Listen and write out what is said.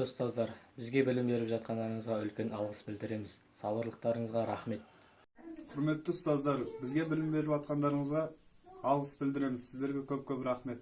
ұстаздар, бізге білім беріп жатқандарыңызға үлкен алғыс білдіреміз. Сабырлықтарыңызға рахмет. Құрметті ұстаздар, бізге білім беріп жатқандарыңызға алғыс білдіреміз. Сіздерге көп-көп рахмет.